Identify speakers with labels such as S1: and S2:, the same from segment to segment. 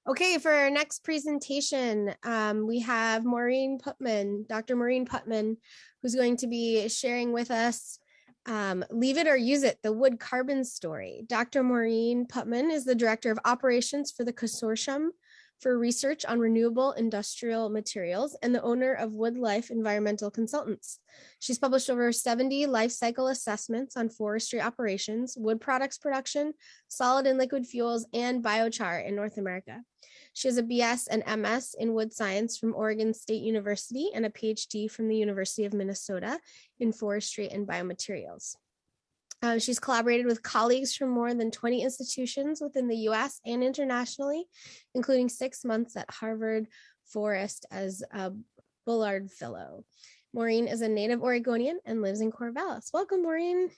S1: Okay, for our next presentation, we have Maureen Puettmann, Dr. Maureen Puettmann, who's going to be sharing with us Leave It or Use It, the wood carbon story. Dr. Maureen Puettmann is the Director of Operations for the Consortium for Research on Renewable Industrial Materials and the owner of Wood Life Environmental Consultants. She's published over 70 life cycle assessments on forestry operations, wood products production, solid and liquid fuels, and biochar in North America. She has a BS and MS in wood science from Oregon State University and a PhD from the University of Minnesota in forestry and biomaterials. She's collaborated with colleagues from more than 20 institutions within the US and internationally, including 6 months at Harvard Forest as a Bullard Fellow. Maureen is a native Oregonian and lives in Corvallis. Welcome, Maureen.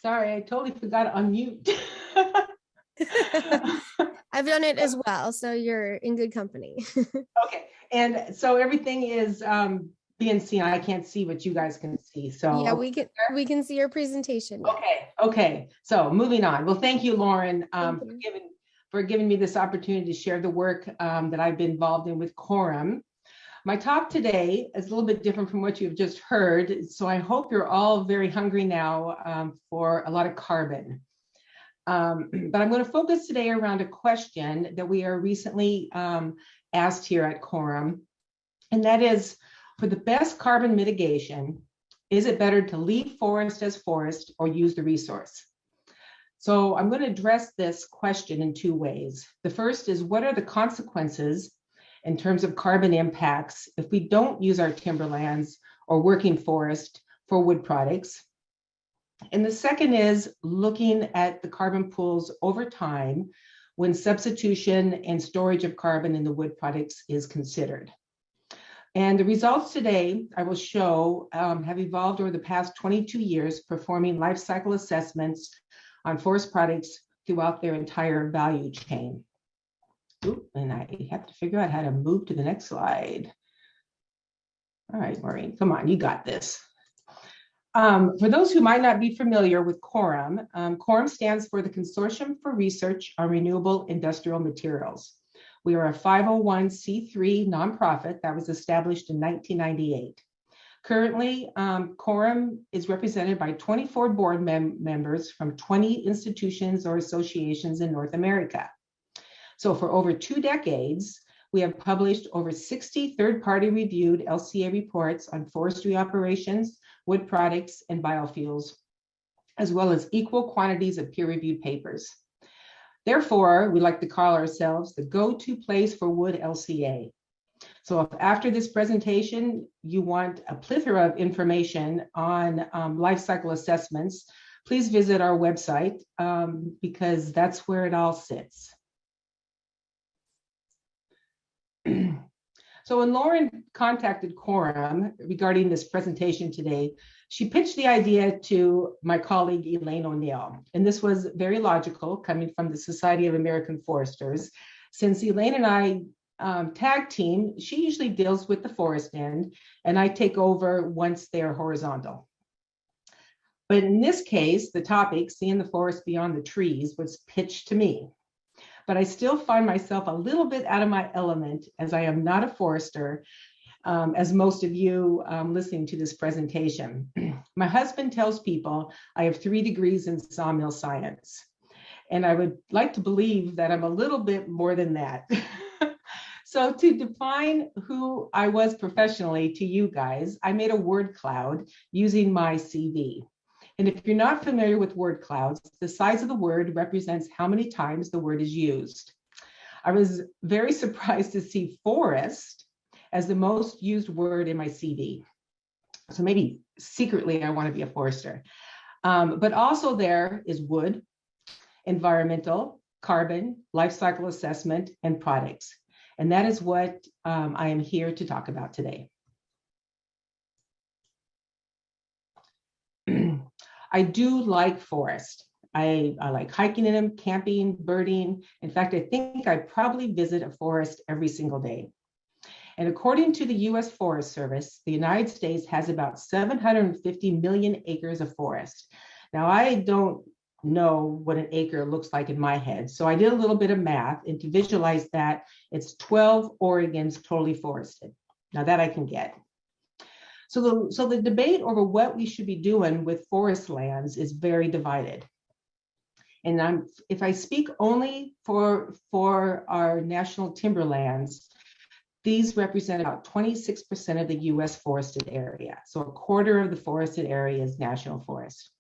S2: Sorry, I totally forgot to unmute.
S1: I've done it as well, so you're in good company.
S2: Okay, and so everything is being seen. I can't see what you guys can see. So
S1: yeah, we can see your presentation. Yeah.
S2: Okay. So moving on. Well, thank you, Lauren, for giving me this opportunity to share the work that I've been involved in with CORRIM. My talk today is a little bit different from what you've just heard. So I hope you're all very hungry now for a lot of carbon. But I'm going to focus today around a question that we are recently asked here at CORRIM, and that is, for the best carbon mitigation, is it better to leave forest as forest or use the resource? So I'm going to address this question in two ways. The first is, what are the consequences in terms of carbon impacts if we don't use our timberlands or working forest for wood products? And the second is looking at the carbon pools over time when substitution and storage of carbon in the wood products is considered. And the results today I will show have evolved over the past 22 years performing life cycle assessments on forest products throughout their entire value chain. Ooh, and I have to figure out how to move to the next slide. All right, Maureen, come on, you got this. For those who might not be familiar with CORRIM, CORRIM stands for the Consortium for Research on Renewable Industrial Materials. We are a 501c3 nonprofit that was established in 1998. Currently, CORRIM is represented by 24 board members from 20 institutions or associations in North America. So for over 2 decades, we have published over 60 third-party reviewed LCA reports on forestry operations, wood products, and biofuels, as well as equal quantities of peer-reviewed papers. Therefore, we like to call ourselves the go-to place for wood LCA. So if after this presentation, you want a plethora of information on life cycle assessments, please visit our website because that's where it all sits. So when Lauren contacted CORRIM regarding this presentation today, she pitched the idea to my colleague, Elaine O'Neill. And this was very logical coming from the Society of American Foresters. Since Elaine and I tag team, she usually deals with the forest end, and I take over once they're horizontal. But in this case, the topic, seeing the forest beyond the trees, was pitched to me. But I still find myself a little bit out of my element as I am not a forester, as most of you listening to this presentation. My husband tells people I have 3 degrees in sawmill science, and I would like to believe that I'm a little bit more than that. So to define who I was professionally to you guys, I made a word cloud using my CV. And if you're not familiar with word clouds, the size of the word represents how many times the word is used. I was very surprised to see forest as the most used word in my CV. So maybe secretly I want to be a forester. But also there is wood, environmental, carbon, life cycle assessment, and products. And that is what I am here to talk about today. I do like forest. I like hiking in them, camping, birding. In fact, I think I probably visit a forest every single day. And according to the US Forest Service, the United States has about 750 million acres of forest. Now, I don't know what an acre looks like in my head. So I did a little bit of math, and to visualize that, it's 12 Oregons totally forested. Now that I can get. So the debate over what we should be doing with forest lands is very divided. And if I speak only for our national timberlands, these represent about 26% of the US forested area. So a quarter of the forested area is national forest.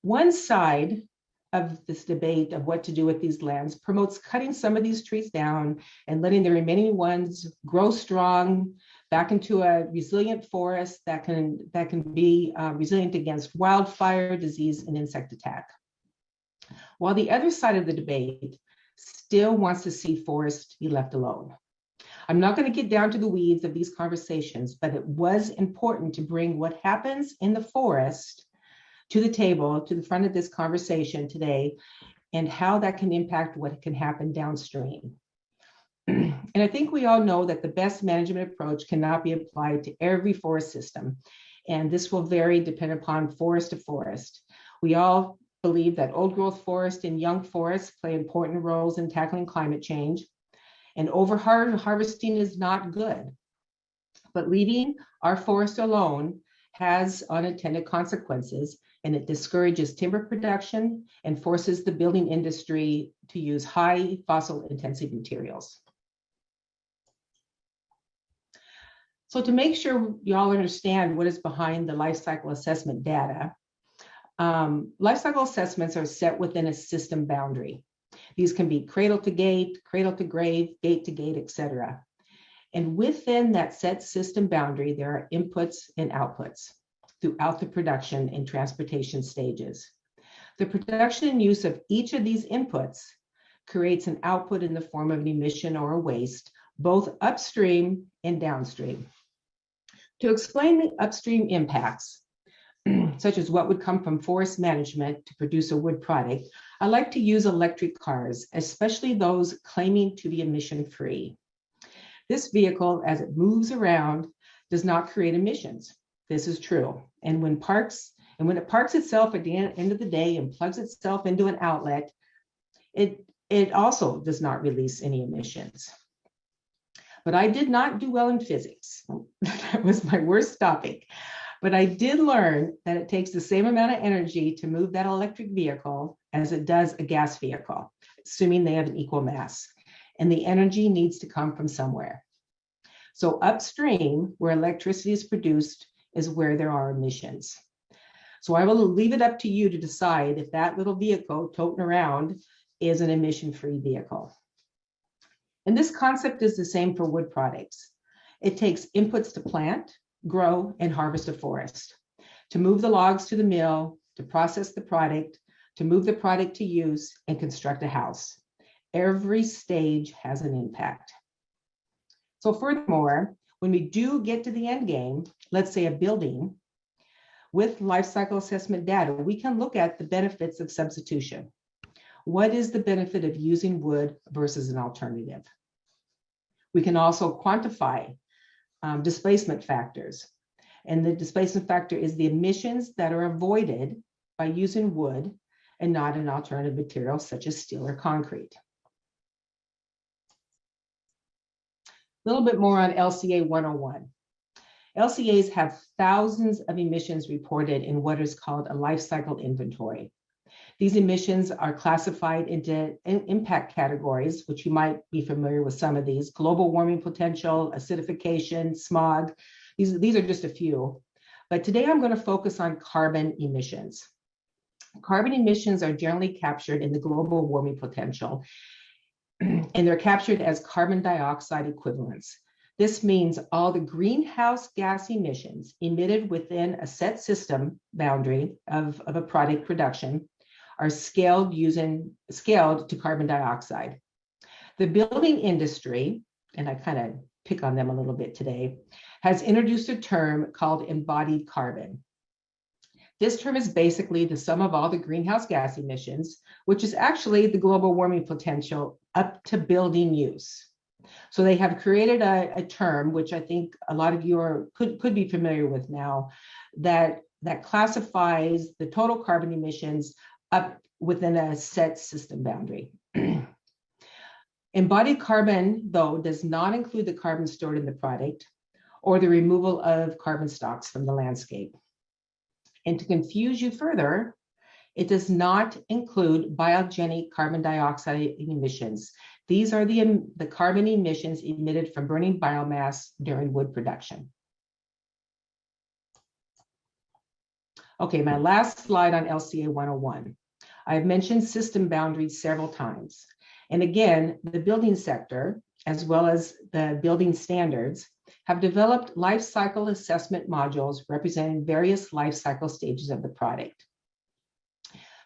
S2: One side of this debate of what to do with these lands promotes cutting some of these trees down and letting the remaining ones grow strong back into a resilient forest that can be resilient against wildfire, disease, and insect attack. While the other side of the debate still wants to see forests be left alone. I'm not going to get down to the weeds of these conversations, but it was important to bring what happens in the forest to the table, to the front of this conversation today, and how that can impact what can happen downstream. And I think we all know that the best management approach cannot be applied to every forest system, and this will vary depending upon forest to forest. We all believe that old growth forest and young forests play important roles in tackling climate change, and over-harvesting is not good. But leaving our forest alone has unintended consequences, and it discourages timber production and forces the building industry to use high fossil intensive materials. So to make sure you all understand what is behind the life cycle assessment data, life cycle assessments are set within a system boundary. These can be cradle to grave, gate to gate, etc. And within that set system boundary, there are inputs and outputs throughout the production and transportation stages. The production and use of each of these inputs creates an output in the form of an emission or a waste, both upstream and downstream. To explain the upstream impacts, such as what would come from forest management to produce a wood product, I like to use electric cars, especially those claiming to be emission-free. This vehicle, as it moves around, does not create emissions. This is true. And when it parks itself at the end of the day and plugs itself into an outlet, it also does not release any emissions. But I did not do well in physics. That was my worst topic. But I did learn that it takes the same amount of energy to move that electric vehicle as it does a gas vehicle, assuming they have an equal mass. And the energy needs to come from somewhere. So upstream, where electricity is produced, is where there are emissions. So I will leave it up to you to decide if that little vehicle toting around is an emission-free vehicle. And this concept is the same for wood products. It takes inputs to plant, grow, and harvest a forest, to move the logs to the mill, to process the product, to move the product to use, and construct a house. Every stage has an impact. So furthermore, when we do get to the end game, let's say a building, with life cycle assessment data, we can look at the benefits of substitution. What is the benefit of using wood versus an alternative? We can also quantify displacement factors. And the displacement factor is the emissions that are avoided by using wood and not an alternative material such as steel or concrete. A little bit more on LCA 101. LCAs have thousands of emissions reported in what is called a life cycle inventory. These emissions are classified into impact categories, which you might be familiar with some of these: global warming potential, acidification, smog. These are just a few. But today I'm going to focus on carbon emissions. Carbon emissions are generally captured in the global warming potential, and they're captured as carbon dioxide equivalents. This means all the greenhouse gas emissions emitted within a set system boundary of a product production are scaled to carbon dioxide. The building industry, and I kind of pick on them a little bit today, has introduced a term called embodied carbon. This term is basically the sum of all the greenhouse gas emissions, which is actually the global warming potential up to building use. So they have created a term, which I think a lot of you could be familiar with now, that classifies the total carbon emissions up within a set system boundary. Embodied carbon, though, does not include the carbon stored in the product or the removal of carbon stocks from the landscape. And to confuse you further, it does not include biogenic carbon dioxide emissions. These are the carbon emissions emitted from burning biomass during wood production. Okay, my last slide on LCA 101. I've mentioned system boundaries several times. And again, the building sector, as well as the building standards, have developed life cycle assessment modules representing various life cycle stages of the product.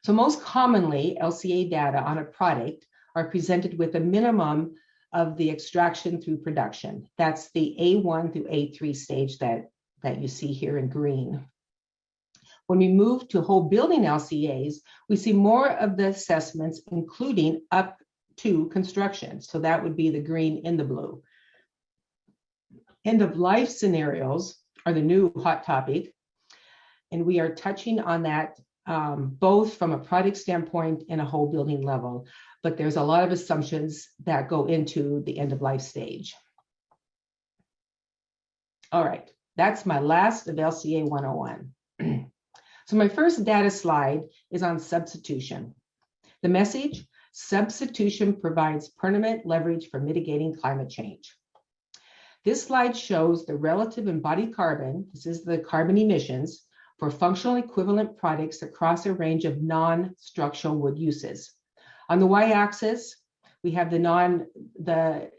S2: So most commonly, LCA data on a product are presented with a minimum of the extraction through production. That's the A1 through A3 stage that you see here in green. When we move to whole building LCAs, we see more of the assessments, including up to construction. So that would be the green in the blue. End of life scenarios are the new hot topic. And we are touching on that both from a product standpoint and a whole building level. But there's a lot of assumptions that go into the end of life stage. All right, that's my last of LCA 101. So my first data slide is on substitution. The message: substitution provides permanent leverage for mitigating climate change. This slide shows the relative embodied carbon, this is the carbon emissions, for functional equivalent products across a range of non-structural wood uses. On the y-axis, we have the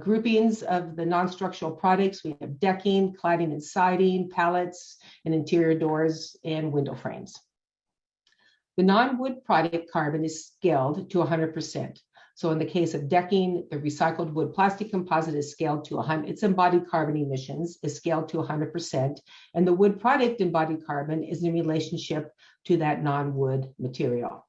S2: groupings of the non-structural products. We have decking, cladding and siding, pallets, and interior doors and window frames. The non-wood product carbon is scaled to 100%. So in the case of decking, the recycled wood plastic composite is scaled to 100%. Its embodied carbon emissions is scaled to 100%. And the wood product embodied carbon is in relationship to that non-wood material.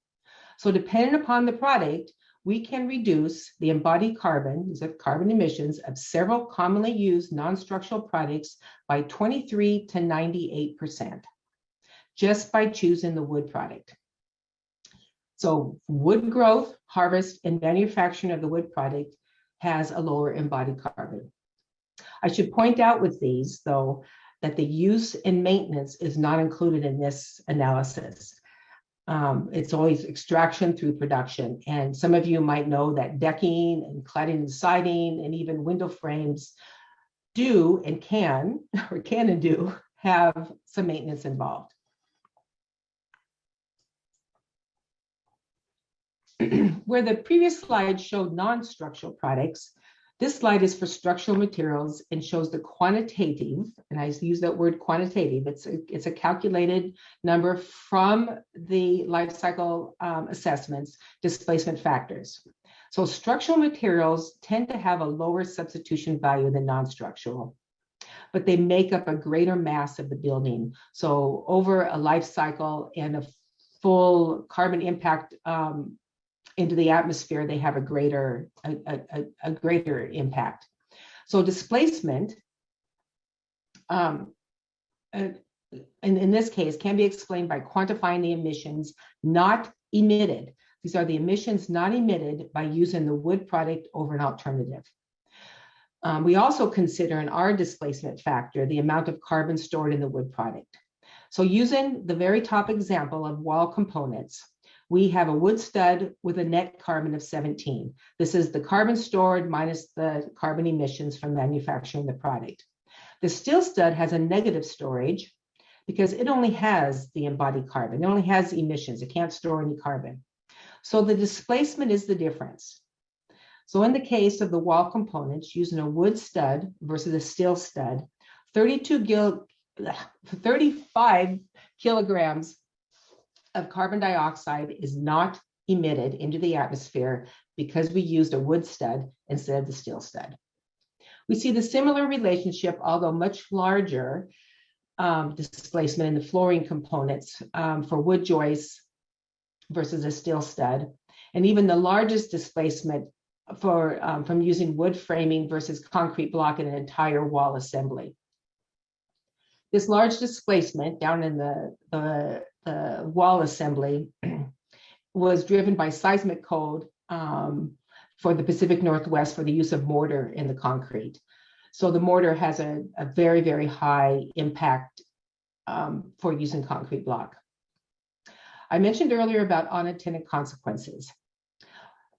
S2: So depending upon the product, we can reduce the embodied carbon, these are carbon emissions, of several commonly used non-structural products by 23 to 98%, just by choosing the wood product. So wood growth, harvest, and manufacturing of the wood product has a lower embodied carbon. I should point out with these, though, that the use and maintenance is not included in this analysis. It's always extraction through production. And some of you might know that decking and cladding and siding and even window frames do and can, or can and do, have some maintenance involved. Where the previous slide showed non-structural products, this slide is for structural materials and shows the quantitative, and I use that word quantitative, it's a calculated number from the life cycle assessments, displacement factors. So structural materials tend to have a lower substitution value than non-structural, but they make up a greater mass of the building. So over a life cycle and a full carbon impact into the atmosphere, they have a greater impact. So displacement, in this case, can be explained by quantifying the emissions not emitted. These are the emissions not emitted by using the wood product over an alternative. We also consider in our displacement factor the amount of carbon stored in the wood product. So using the very top example of wall components, we have a wood stud with a net carbon of 17. This is the carbon stored minus the carbon emissions from manufacturing the product. The steel stud has a negative storage because it only has the embodied carbon. It only has emissions. It can't store any carbon. So the displacement is the difference. So in the case of the wall components, using a wood stud versus a steel stud, 35 kilograms of carbon dioxide is not emitted into the atmosphere because we used a wood stud instead of the steel stud. We see the similar relationship, although much larger displacement in the flooring components for wood joists versus a steel stud, and even the largest displacement for from using wood framing versus concrete block in an entire wall assembly. This large displacement down in the wall assembly was driven by seismic code for the Pacific Northwest for the use of mortar in the concrete. So the mortar has a very, very high impact for use in concrete block. I mentioned earlier about unintended consequences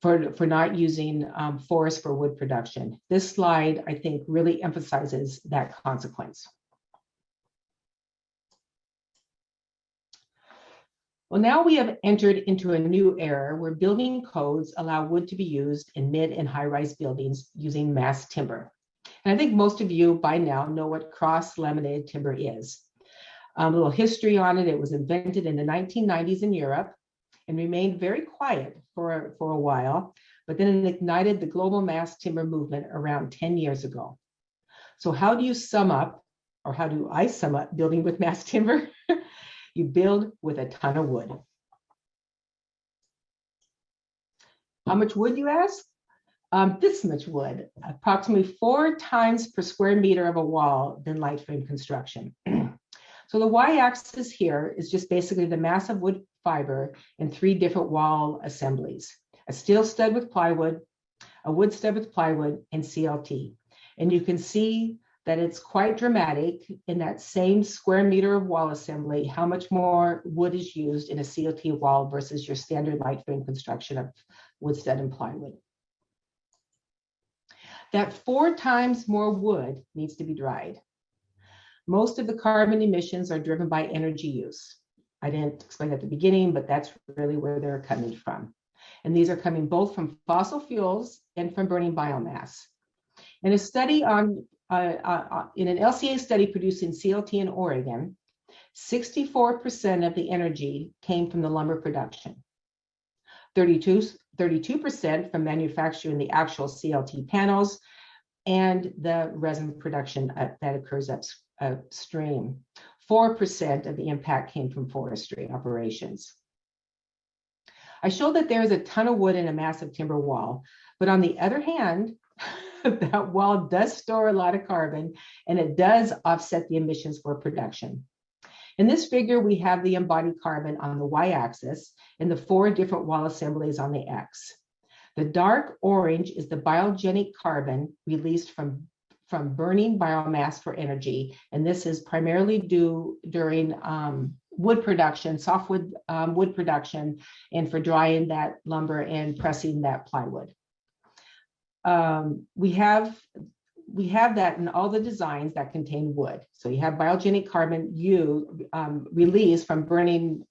S2: for not using forest for wood production. This slide, I think, really emphasizes that consequence. Well, now we have entered into a new era where building codes allow wood to be used in mid and high-rise buildings using mass timber. And I think most of you by now know what cross-laminated timber is. A little history on it. It was invented in the 1990s in Europe and remained very quiet for a while, but then it ignited the global mass timber movement around 10 years ago. So how do you sum up, or how do I sum up building with mass timber? You build with a ton of wood. How much wood, you ask? This much wood, approximately 4 times per square meter of a wall than light frame construction. So the y-axis here is just basically the mass of wood fiber in 3 different wall assemblies: a steel stud with plywood, a wood stud with plywood, and CLT. And you can see that it's quite dramatic in that same square meter of wall assembly, how much more wood is used in a CLT wall versus your standard light frame construction of wood stud and plywood. That 4 times more wood needs to be dried. Most of the carbon emissions are driven by energy use. I didn't explain at the beginning, but that's really where they're coming from. And these are coming both from fossil fuels and from burning biomass. In a study in an LCA study produced in CLT in Oregon, 64% of the energy came from the lumber production, 32% from manufacturing the actual CLT panels, and the resin production that occurs upstream. 4% of the impact came from forestry operations. I showed that there is a ton of wood in a massive timber wall, but on the other hand, that wall does store a lot of carbon, and it does offset the emissions for production. In this figure, we have the embodied carbon on the y-axis and the 4 different wall assemblies on the x. The dark orange is the biogenic carbon released from burning biomass for energy, and this is primarily due during wood production, softwood wood production, and for drying that lumber and pressing that plywood. We have that in all the designs that contain wood. So you have biogenic carbon released from burning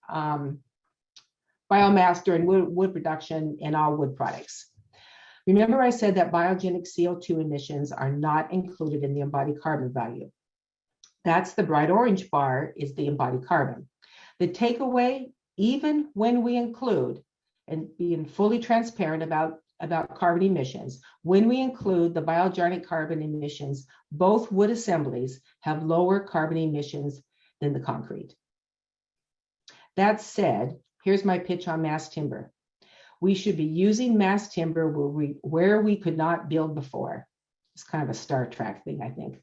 S2: biomass during wood production in all wood products. Remember I said that biogenic CO2 emissions are not included in the embodied carbon value. That's the bright orange bar is the embodied carbon. The takeaway, even when we include, and being fully transparent about carbon emissions, when we include the biogenic carbon emissions, both wood assemblies have lower carbon emissions than the concrete. That said, here's my pitch on mass timber. We should be using mass timber where we could not build before. It's kind of a Star Trek thing, I think.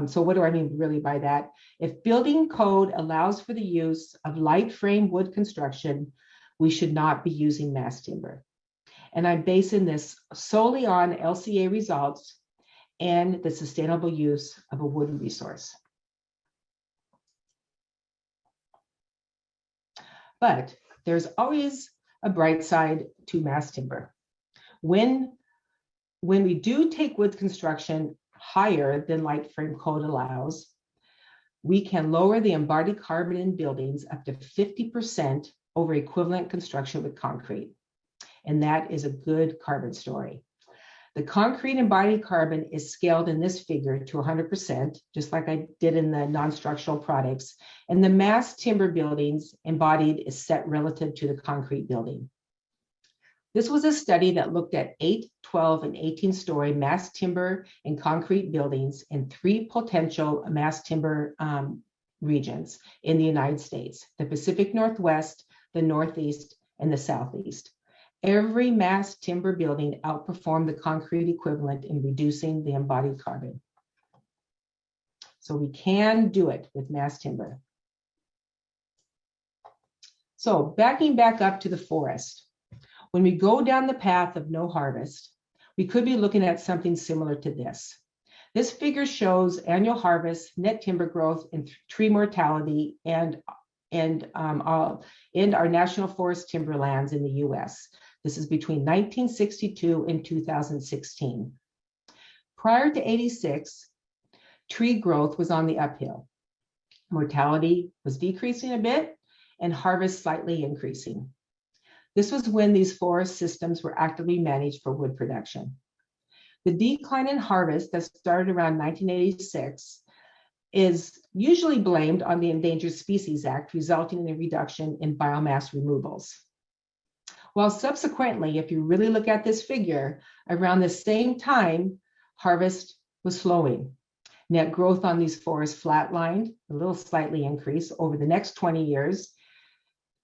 S2: So what do I mean really by that? If building code allows for the use of light frame wood construction, we should not be using mass timber. And I'm basing this solely on LCA results and the sustainable use of a wood resource. But there's always a bright side to mass timber. When we do take wood construction higher than light frame code allows, we can lower the embodied carbon in buildings up to 50% over equivalent construction with concrete. And that is a good carbon story. The concrete embodied carbon is scaled in this figure to 100%, just like I did in the non-structural products. And the mass timber buildings embodied is set relative to the concrete building. This was a study that looked at 8, 12, and 18-story mass timber and concrete buildings in 3 potential mass timber regions in the United States: the Pacific Northwest, the Northeast, and the Southeast. Every mass timber building outperformed the concrete equivalent in reducing the embodied carbon. So we can do it with mass timber. So backing back up to the forest, when we go down the path of no harvest, we could be looking at something similar to this. This figure shows annual harvest, net timber growth, and tree mortality, and our national forest timberlands in the US. This is between 1962 and 2016. Prior to 86, tree growth was on the uphill. Mortality was decreasing a bit and harvest slightly increasing. This was when these forest systems were actively managed for wood production. The decline in harvest that started around 1986 is usually blamed on the Endangered Species Act, resulting in a reduction in biomass removals. While subsequently, if you really look at this figure, around the same time, harvest was slowing. Net growth on these forests flatlined, a little slightly increased over the next 20 years,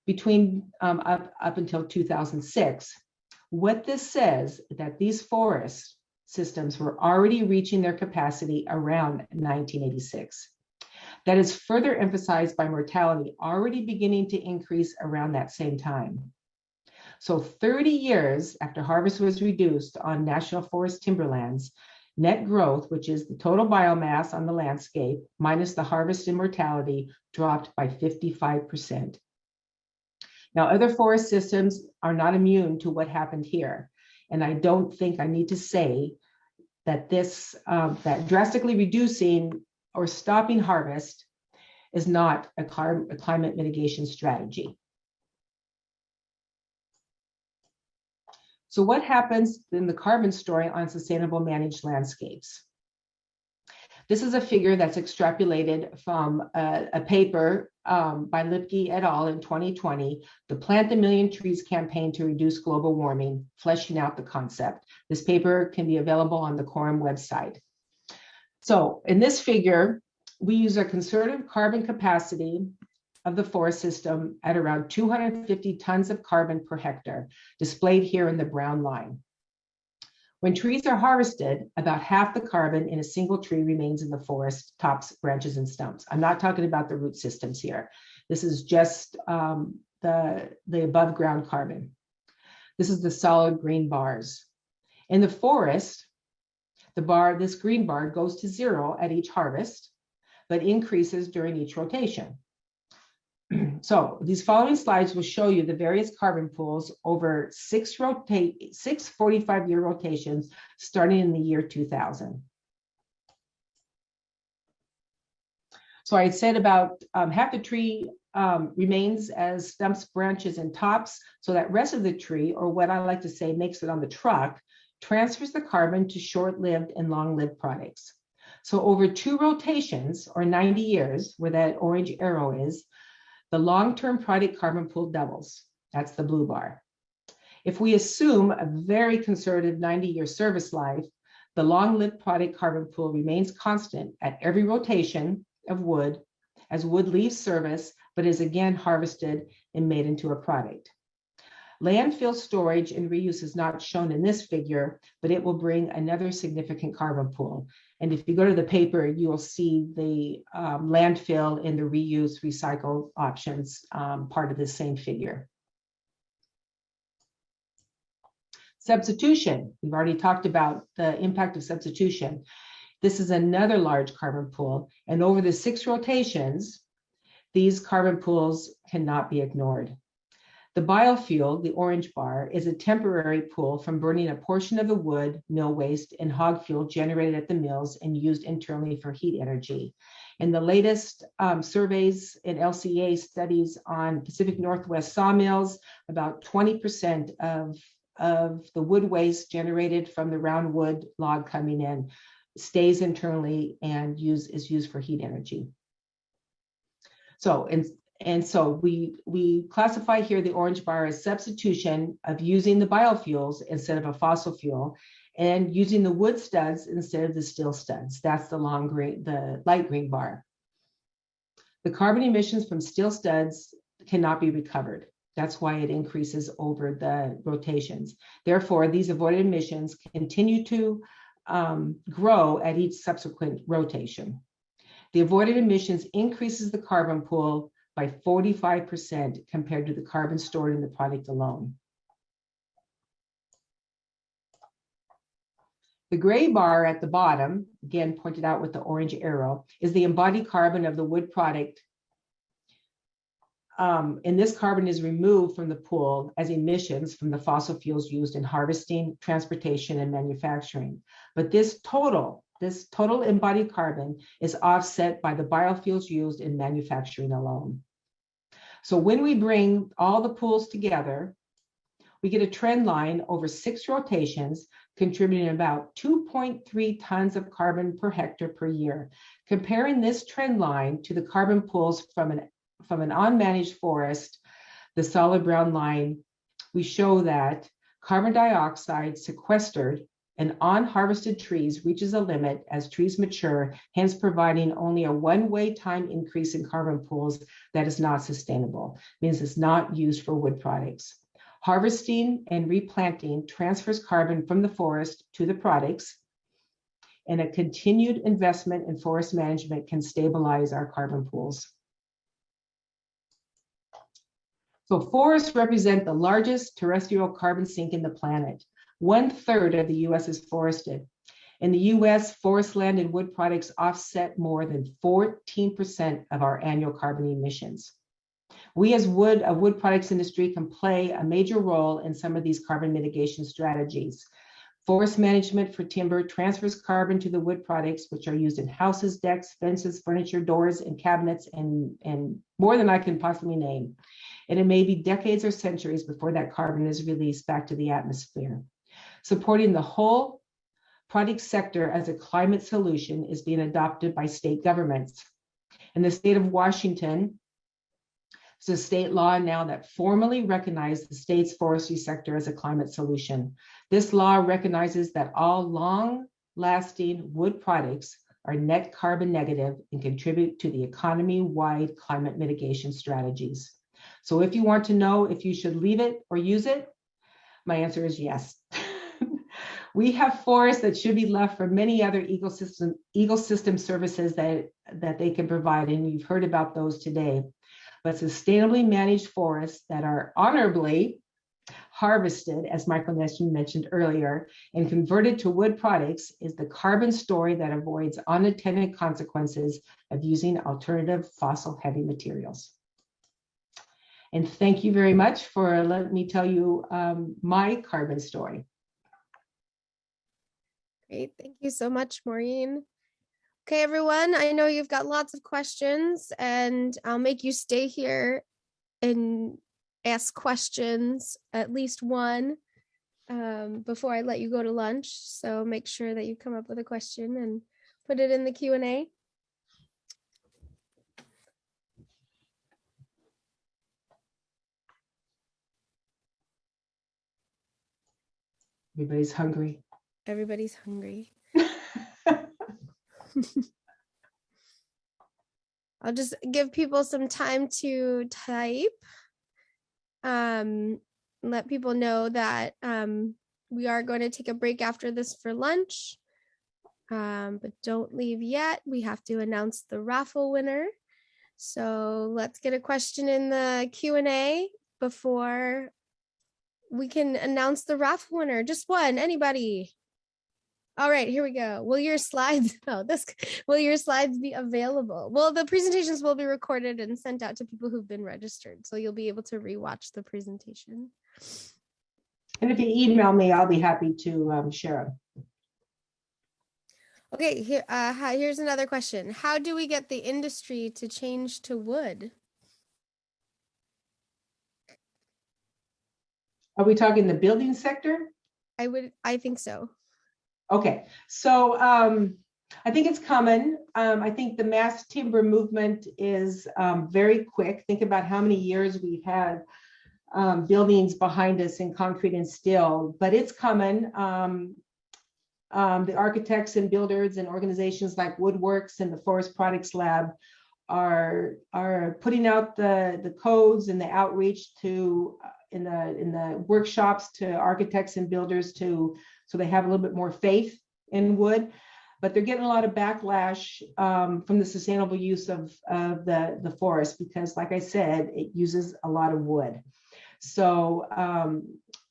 S2: between up until 2006. What this says is that these forest systems were already reaching their capacity around 1986. That is further emphasized by mortality already beginning to increase around that same time. So 30 years after harvest was reduced on national forest timberlands, net growth, which is the total biomass on the landscape minus the harvest and mortality, dropped by 55%. Now, other forest systems are not immune to what happened here. And I don't think I need to say that that drastically reducing or stopping harvest is not a climate mitigation strategy. So what happens in the carbon story on sustainable managed landscapes? This is a figure that's extrapolated from a paper by Lipke et al. In 2020, the Plant a Million Trees campaign to reduce global warming, fleshing out the concept. This paper can be available on the CORRIM website. So in this figure, we use a conservative carbon capacity of the forest system at around 250 tons of carbon per hectare, displayed here in the brown line. When trees are harvested, about half the carbon in a single tree remains in the forest tops, branches, and stumps. I'm not talking about the root systems here. This is just the above ground carbon. This is the solid green bars. In the forest, this green bar goes to zero at each harvest, but increases during each rotation. So these following slides will show you the various carbon pools over six 45-year rotations starting in the year 2000. So I said about half the tree remains as stumps, branches, and tops. So that rest of the tree, or what I like to say makes it on the truck, transfers the carbon to short-lived and long-lived products. So over 2 rotations, or 90 years, where that orange arrow is, the long-term product carbon pool doubles. That's the blue bar. If we assume a very conservative 90-year service life, the long-lived product carbon pool remains constant at every rotation of wood as wood leaves service, but is again harvested and made into a product. Landfill storage and reuse is not shown in this figure, but it will bring another significant carbon pool. And if you go to the paper, you will see the landfill and the reuse, recycle options part of the same figure. Substitution. We've already talked about the impact of substitution. This is another large carbon pool. And over the 6 rotations, these carbon pools cannot be ignored. The biofuel, the orange bar, is a temporary pool from burning a portion of the wood, mill waste, and hog fuel generated at the mills and used internally for heat energy. In the latest surveys and LCA studies on Pacific Northwest sawmills, about 20% of the wood waste generated from the round wood log coming in stays internally and is used for heat energy. So, and so we classify here the orange bar as substitution of using the biofuels instead of a fossil fuel, and using the wood studs instead of the steel studs. That's the light green bar. The carbon emissions from steel studs cannot be recovered. That's why it increases over the rotations. Therefore, these avoided emissions continue to grow at each subsequent rotation. The avoided emissions increases the carbon pool, by 45% compared to the carbon stored in the product alone. The gray bar at the bottom, again pointed out with the orange arrow, is the embodied carbon of the wood product. And this carbon is removed from the pool as emissions from the fossil fuels used in harvesting, transportation, and manufacturing. But this total embodied carbon is offset by the biofuels used in manufacturing alone. So when we bring all the pools together, we get a trend line over 6 rotations, contributing about 2.3 tons of carbon per hectare per year. Comparing this trend line to the carbon pools from an unmanaged forest, the solid brown line, we show that carbon dioxide sequestered and on harvested trees reaches a limit as trees mature, hence providing only a one-way time increase in carbon pools that is not sustainable, means it's not used for wood products. Harvesting and replanting transfers carbon from the forest to the products, and a continued investment in forest management can stabilize our carbon pools. So forests represent the largest terrestrial carbon sink in the planet. 1/3 of the US is forested. In the US, forest land and wood products offset more than 14% of our annual carbon emissions. We as a wood products industry can play a major role in some of these carbon mitigation strategies. Forest management for timber transfers carbon to the wood products, which are used in houses, decks, fences, furniture, doors, and cabinets, and more than I can possibly name. And it may be decades or centuries before that carbon is released back to the atmosphere. Supporting the whole product sector as a climate solution is being adopted by state governments. In the state of Washington, there's a state law now that formally recognizes the state's forestry sector as a climate solution. This law recognizes that all long-lasting wood products are net carbon negative and contribute to the economy-wide climate mitigation strategies. So if you want to know if you should leave it or use it, my answer is yes. We have forests that should be left for many other ecosystem services that they can provide, and you've heard about those today. But sustainably managed forests that are honorably harvested, as Michael mentioned earlier, and converted to wood products is the carbon story that avoids unintended consequences of using alternative fossil-heavy materials. And thank you very much for letting me tell you my carbon story.
S1: Great, thank you so much, Maureen. Okay, everyone, I know you've got lots of questions, and I'll make you stay here and ask questions, at least one, before I let you go to lunch. So make sure that you come up with a question and put it in the Q&A.
S2: Everybody's hungry.
S1: Everybody's hungry. I'll just give people some time to type. Let people know that we are going to take a break after this for lunch. But don't leave yet. We have to announce the raffle winner. So let's get a question in the Q&A before we can announce the raffle winner. Just one, anybody. All right, here we go. Will your slides be available? Well, the presentations will be recorded and sent out to people who've been registered, so you'll be able to rewatch the presentation.
S2: And if you email me, I'll be happy to share them.
S1: Okay, here's another question. How do we get the industry to change to wood?
S2: Are we talking the building sector?
S1: I think so.
S2: Okay, so I think it's coming. I think the mass timber movement is very quick. Think about how many years we've had buildings behind us in concrete and steel, but it's coming. The architects and builders and organizations like Woodworks and the Forest Products Lab are putting out the codes and the outreach to in the workshops to architects and builders so they have a little bit more faith in wood. but they're getting a lot of backlash from the sustainable use of the forest because, like I said, it uses a lot of wood. So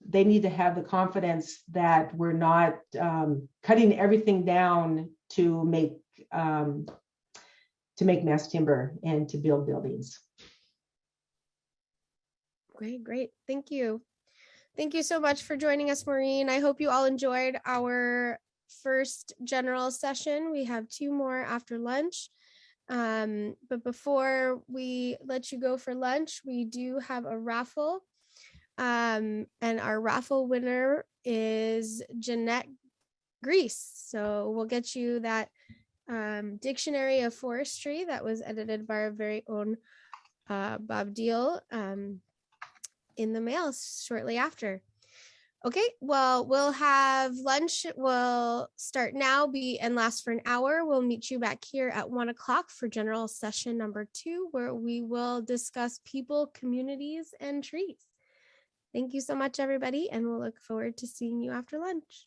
S2: they need to have the confidence that we're not cutting everything down to make mass timber and to build buildings.
S1: Great. Thank you. Thank you so much for joining us, Maureen. I hope you all enjoyed our first general session. We have 2 more after lunch. But before we let you go for lunch, we do have a raffle. And our raffle winner is Jeanette Grease. So we'll get you that Dictionary of Forestry that was edited by our very own Bob Deal in the mail shortly after. Okay, well, we'll have lunch. We'll start now and last for an hour. We'll meet you back here at 1 o'clock for general session number 2, where we will discuss people, communities, and trees. Thank you so much, everybody, and we'll look forward to seeing you after lunch.